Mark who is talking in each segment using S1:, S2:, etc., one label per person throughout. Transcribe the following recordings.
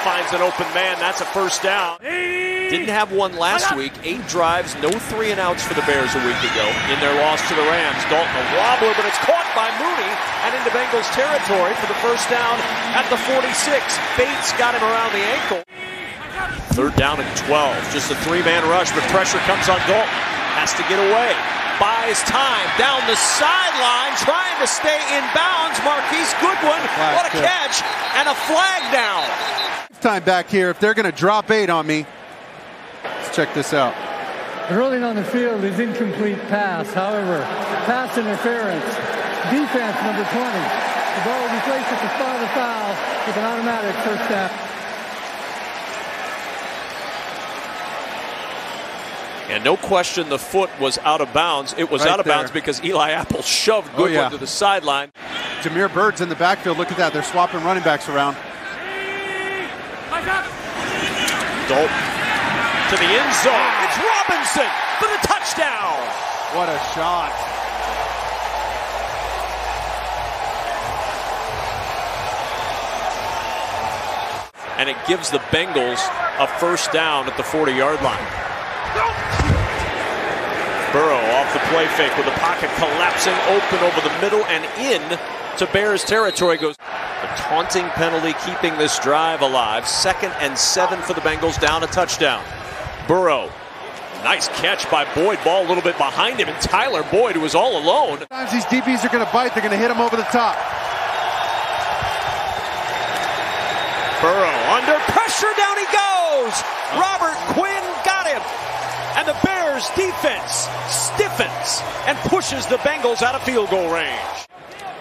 S1: finds an open man. That's a first down. Didn't have one last week. 8 drives, no 3 and outs for the Bears a week ago in their loss to the Rams. Dalton a wobbler, but it's caught by Mooney and into Bengals territory for the first down at the 46. Bates got him around the ankle. 3rd down and 12. Just a 3-man rush, but pressure comes on Dalton. Has to get away. Buys time down the sideline, trying to stay in bounds. Marquise Goodwin, what a catch, and a flag down.
S2: Time back here. If they're going to drop 8 on me, let's check this out.
S3: The ruling on the field is incomplete pass. However, pass interference. Defense number 20. The ball will be placed at the spot of the foul with an automatic first down.
S1: And no question the foot was out of bounds. It was out of bounds because Eli Apple shoved Goodwin to the sideline.
S2: Jameer Bird's in the backfield. Look at that. They're swapping running backs around.
S1: Dalton to the end zone. It's Robinson for the touchdown.
S2: What a shot.
S1: And it gives the Bengals a first down at the 40-yard line. Burrow off the play fake with the pocket collapsing open over the middle and in to Bears territory goes. The taunting penalty keeping this drive alive. 2nd and 7 for the Bengals, down a touchdown. Burrow, nice catch by Boyd. Ball a little bit behind him, and Tyler Boyd, who was all alone.
S2: Sometimes these DBs are going to bite. They're going to hit him over the top.
S1: Burrow under pressure, down he goes. Robert Quinn got him. And the Bears defense stiffens and pushes the Bengals out of field goal range.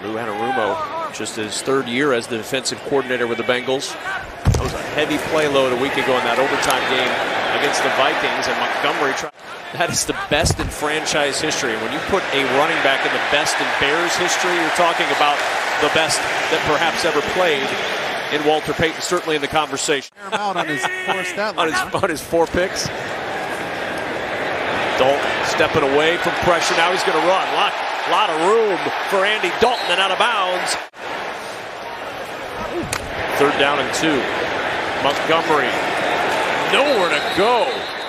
S1: Lou Anarumo, just his 3rd year as the defensive coordinator with the Bengals. That was a heavy play load a week ago in that overtime game against the Vikings, and Montgomery. That is the best in franchise history. And when you put a running back in the best in Bears history, you're talking about the best that perhaps ever played in Walter Payton, certainly in the conversation.
S2: Out on his 4 stat line.
S1: on his 4 picks. Dalton stepping away from pressure. Now he's going to run. Lot of room for Andy Dalton and out of bounds. 3rd down and 2. Montgomery. Nowhere to go.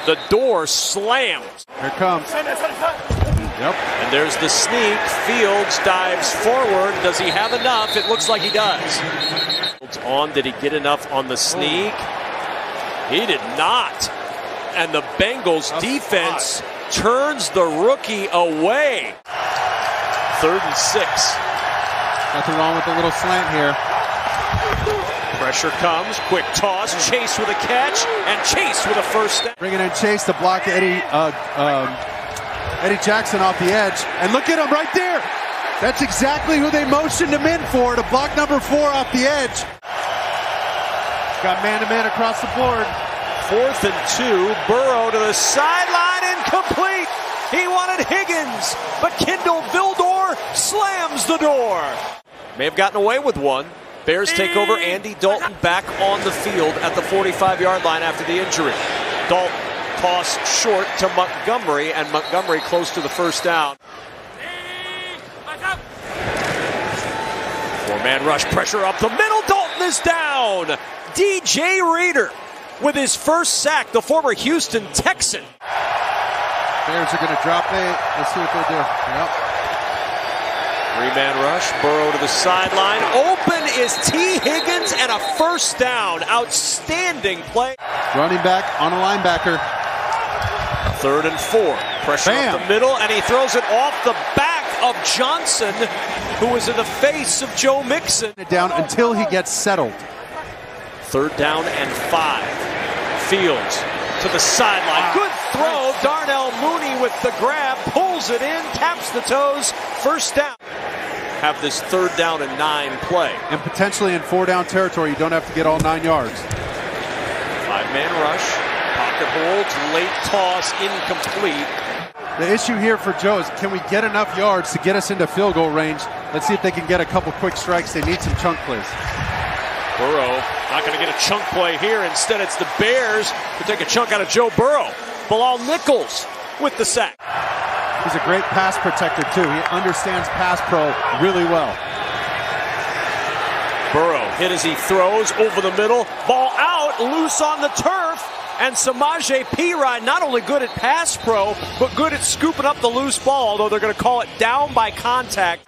S1: The door slams.
S2: Here comes. Yep.
S1: And there's the sneak. Fields dives forward. Does he have enough? It looks like he does. Fields on. Did he get enough on the sneak? He did not. And the Bengals defense turns the rookie away. 3rd and 6.
S2: Nothing wrong with the little slant here.
S1: Pressure comes, quick toss, Chase with a catch, and Chase with a first down.
S2: Bringing in Chase to block Eddie Jackson off the edge. And look at him right there. That's exactly who they motioned him in for, to block number 4 off the edge. Got man-to-man across the board.
S1: 4th and 2, Burrow to the sideline, incomplete. He wanted Higgins, but Kendall Vildor slams the door. May have gotten away with one. Bears take over. Andy Dalton back on the field at the 45-yard line after the injury. Dalton tossed short to Montgomery, and Montgomery close to the first down. 4-man rush, pressure up the middle. Dalton is down. DJ Reader with his first sack, the former Houston Texan.
S2: Bears are going to drop 8. Let's see what they do. Yep.
S1: 3-man rush, Burrow to the sideline. Open is T. Higgins, and a first down. Outstanding play.
S2: Running back on a linebacker.
S1: 3rd and 4. Pressure up the middle, and he throws it off the back of Johnson, who was in the face of Joe Mixon.
S2: Down until he gets settled.
S1: 3rd down and 5. Fields to the sideline. Good throw. Darnell Mooney with the grab, pulls it in, taps the toes. First down. Have this 3rd down and 9 play.
S2: And potentially in 4-down territory, you don't have to get all 9 yards.
S1: 5-man rush. Pocket holds. Late toss. Incomplete.
S2: The issue here for Joe is, can we get enough yards to get us into field goal range? Let's see if they can get a couple quick strikes. They need some chunk plays.
S1: Burrow not going to get a chunk play here. Instead, it's the Bears who take a chunk out of Joe Burrow. Bilal Nichols with the sack.
S2: He's a great pass protector, too. He understands pass pro really well.
S1: Burrow Hit as he throws over the middle. Ball out, loose on the turf. And Samaje Perine, not only good at pass pro, but good at scooping up the loose ball, although they're going to call it down by contact.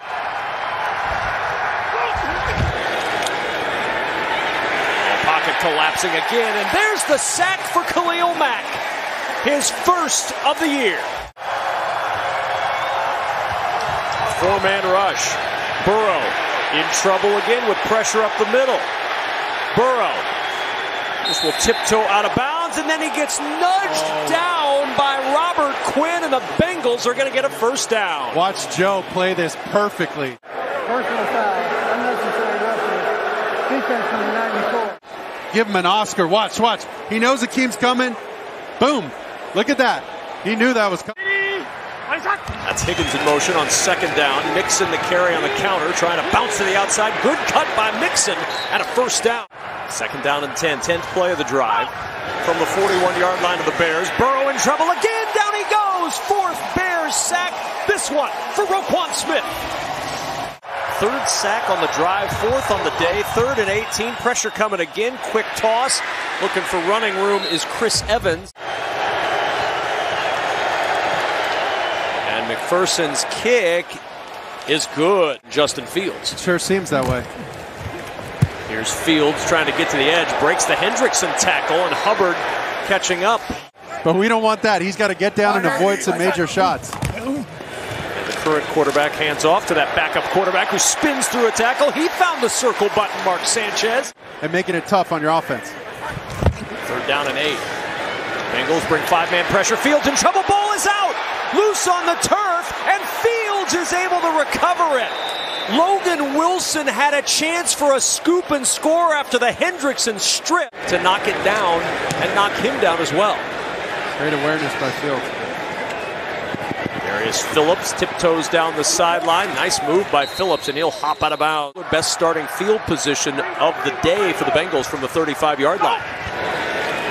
S1: Pocket collapsing again, and there's the sack for Khalil Mack. His first of the year. Four-man rush. Burrow in trouble again with pressure up the middle. Burrow just will tiptoe out of bounds, and then he gets nudged down by Robert Quinn, and the Bengals are going to get a first down.
S2: Watch Joe play this perfectly.
S3: Personal foul, unnecessary roughness. Defense number 94.
S2: Give him an Oscar. Watch. He knows Akeem's coming. Boom. Look at that. He knew that was coming.
S1: That's Higgins in motion on second down. Mixon the carry on the counter, trying to bounce to the outside. Good cut by Mixon and a first down. Second down and 10. 10th play of the drive. From the 41-yard line of the Bears. Burrow in trouble again. Down he goes. Fourth Bears sack. This one for Roquan Smith. Third sack on the drive. Fourth on the day. 3rd and 18. Pressure coming again. Quick toss. Looking for running room is Chris Evans. And McPherson's kick is good. Justin Fields.
S2: It sure seems that way.
S1: Here's Fields trying to get to the edge. Breaks the Hendrickson tackle, and Hubbard catching up.
S2: But we don't want that. He's got to get down and avoid some major shots.
S1: And the current quarterback hands off to that backup quarterback who spins through a tackle. He found the circle button, Mark Sanchez.
S2: And making it tough on your offense.
S1: 3rd down and 8. Bengals bring 5-man pressure. Fields in trouble. Ball is out. Loose on the turf, and Fields is able to recover it. Logan Wilson had a chance for a scoop and score after the Hendrickson strip to knock it down and knock him down as well.
S2: Great awareness by Fields.
S1: There is Phillips, tiptoes down the sideline. Nice move by Phillips, and he'll hop out of bounds. Best starting field position of the day for the Bengals from the 35-yard line.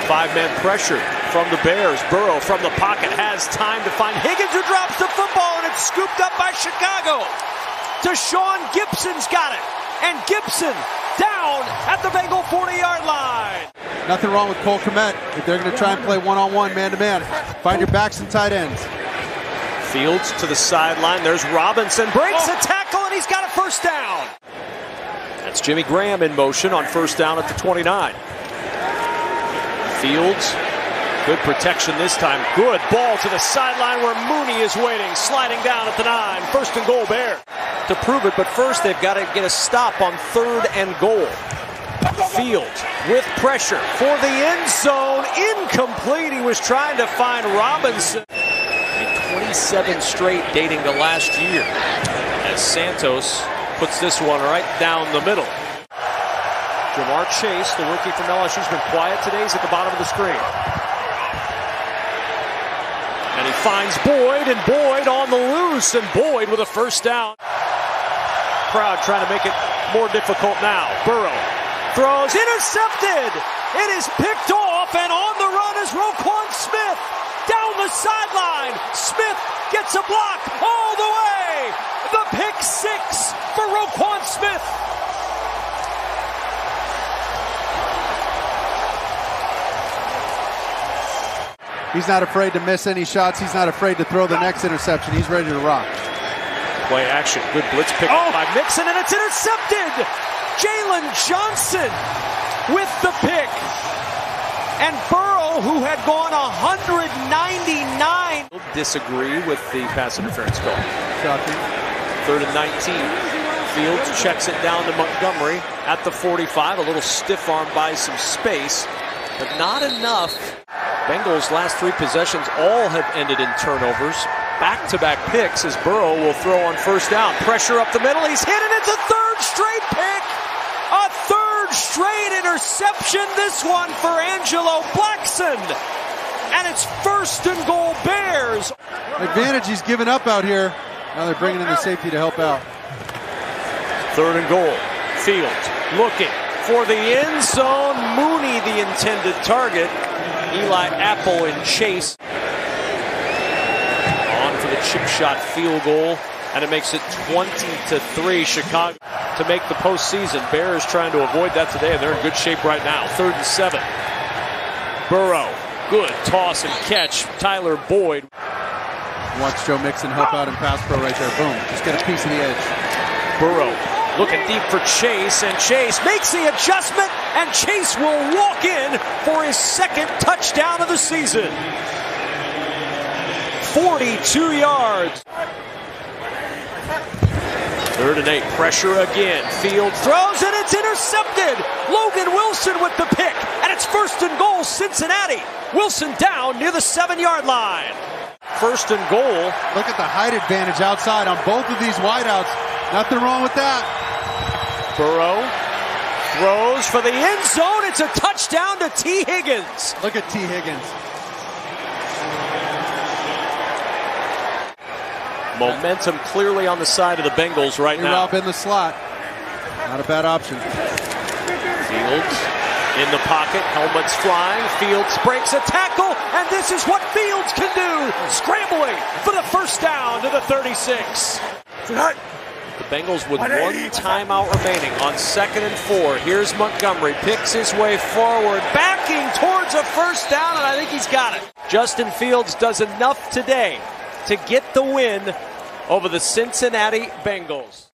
S1: 5-man pressure from the Bears. Burrow from the pocket has time to find Higgins, who drops the football, and it's scooped up by Chicago. Deshaun Gibson's got it, and Gibson down at the Bengal 40-yard line.
S2: Nothing wrong with Cole Kmet if they're going to try and play one-on-one, man-to-man. Find your backs and tight ends.
S1: Fields to the sideline. There's Robinson. Breaks a tackle, and he's got a first down. That's Jimmy Graham in motion on first down at the 29. Fields, good protection this time. Good ball to the sideline where Mooney is waiting. Sliding down at the 9. 1st and goal, Bear. To prove it, but first they've got to get a stop on 3rd and goal. Fields with pressure for the end zone. Incomplete. He was trying to find Robinson. 27 straight dating to last year as Santos puts this one right down the middle. Jamar Chase, the rookie from LSU, has been quiet today. He's at the bottom of the screen. And he finds Boyd, and Boyd on the loose, and Boyd with a first down. Crowd trying to make it more difficult now. Burrow throws, intercepted. It is picked off, and on the run is Roquan Smith. Down the sideline. Smith gets a block all the way. The pick 6 for Roquan Smith.
S2: He's not afraid to miss any shots. He's not afraid to throw the next interception. He's ready to rock.
S1: Play action. Good blitz pick up by Mixon, and it's intercepted. Jalen Johnson with the pick. And Burrow, who had gone 199. Disagree with the pass interference call.
S2: Shocking.
S1: 3rd and 19. Fields checks it down to Montgomery at the 45. A little stiff arm buys some space, but not enough. Bengals' last 3 possessions all have ended in turnovers. Back-to-back picks as Burrow will throw on first down. Pressure up the middle. He's hit, and it's a 3rd straight pick. A 3rd straight interception. This one for Angelo Blackson. And it's 1st and goal, Bears.
S2: Advantage he's given up out here. Now they're bringing in the safety to help out.
S1: 3rd and goal. Fields looking for the end zone. Mooney, the intended target. Eli Apple and Chase on for the chip shot field goal, and it makes it 20-3 Chicago. To to make the postseason. Bears trying to avoid that today, and they're in good shape right now. 3rd and 7. Burrow, good toss and catch. Tyler Boyd.
S2: Watch Joe Mixon help out in pass pro right there. Boom, just get a piece of the edge.
S1: Burrow looking deep for Chase, and Chase makes the adjustment, and Chase will walk in for his 2nd touchdown of the season. 42 yards. 3rd and 8, pressure again. Field throws, and it's intercepted. Logan Wilson with the pick, and it's 1st and goal, Cincinnati. Wilson down near the 7-yard line. 1st and goal.
S2: Look at the height advantage outside on both of these wideouts. Nothing wrong with that.
S1: Burrow throws for the end zone. It's a touchdown to T. Higgins.
S2: Look at T. Higgins.
S1: Momentum clearly on the side of the Bengals right now.
S2: Rob in the slot. Not a bad option.
S1: Fields in the pocket. Helmets flying. Fields breaks a tackle. And this is what Fields can do. Scrambling for the 1st down to the 36. The Bengals with 1 timeout remaining on 2nd and 4. Here's Montgomery. Picks his way forward. Backing towards a 1st down. And I think he's got it. Justin Fields does enough today to get the win over the Cincinnati Bengals.